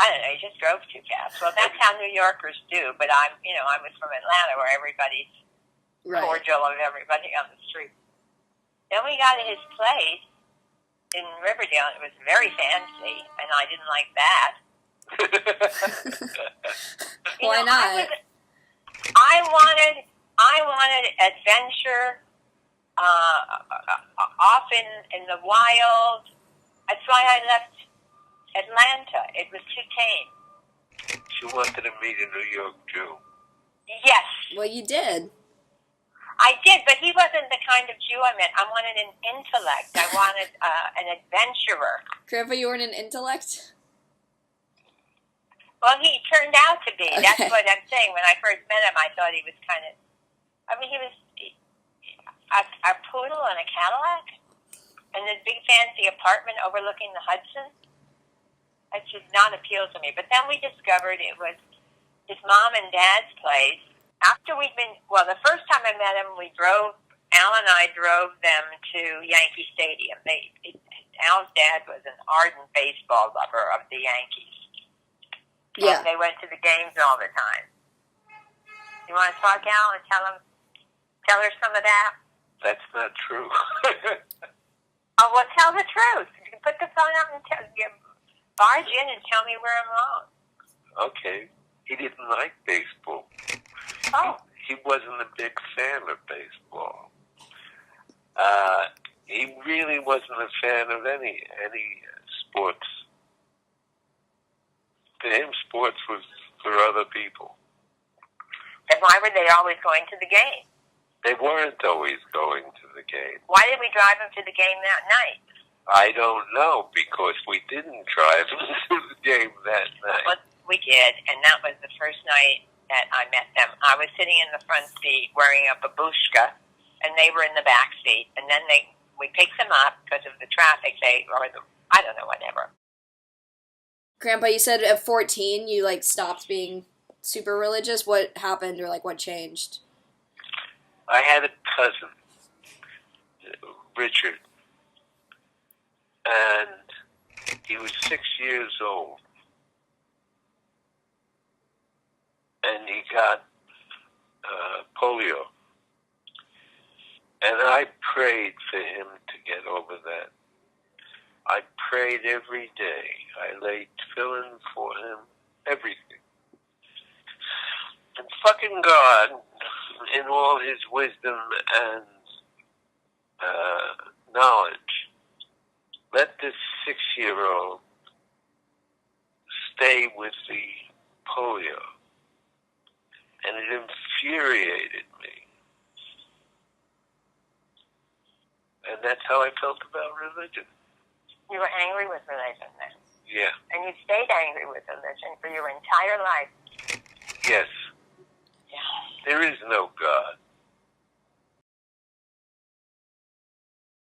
I don't know, you just drove too fast. Well, that's how New Yorkers do, but I was from Atlanta where everybody's cordial of everybody on the street. Then we got to his place in Riverdale, and it was very fancy, and I didn't like that. Why not? I wanted adventure, off in the wild. That's why I left Atlanta. It was too tame. She wanted to meet a New York Jew. Yes. Well, you did. I did, but he wasn't the kind of Jew I met. I wanted an intellect. I wanted an adventurer. Grandpa, you weren't an intellect? Well, he turned out to be. Okay. That's what I'm saying. When I first met him, I thought he was kind of... he was a poodle and a Cadillac, and this big fancy apartment overlooking the Hudson. That did not appeal to me. But then we discovered it was his mom and dad's place. After we'd been... Well, the first time I met him, Al and I drove them to Yankee Stadium. Al's dad was an ardent baseball lover of the Yankees. Yeah. And they went to the games all the time. You want to talk, Al, and tell her some of that? That's not true. Oh, well, tell the truth. Put the phone up and barge in and tell me where I'm wrong. Okay. He didn't like baseball. Oh. He wasn't a big fan of baseball. He really wasn't a fan of any sports. To him, sports was for other people. Then why were they always going to the game? They weren't always going to the game. Why did we drive them to the game that night? I don't know, because we didn't drive them to the game that night. Well, we did, and that was the first night that I met them. I was sitting in the front seat wearing a babushka, and they were in the back seat. And then we picked them up because of the traffic. I don't know, whatever. Grandpa, you said at 14 you, stopped being super religious. What happened or, what changed? I had a cousin, Richard, and he was 6 years old. And he got polio. And I prayed for him to get over that. I prayed every day. I laid tefillin for him, everything. And fucking God, in all his wisdom and knowledge, let this 6-year-old stay with the polio. And it infuriated me. And that's how I felt about religion. You were angry with religion then? Yeah. And you stayed angry with religion for your entire life? Yes. Yeah. There is no God.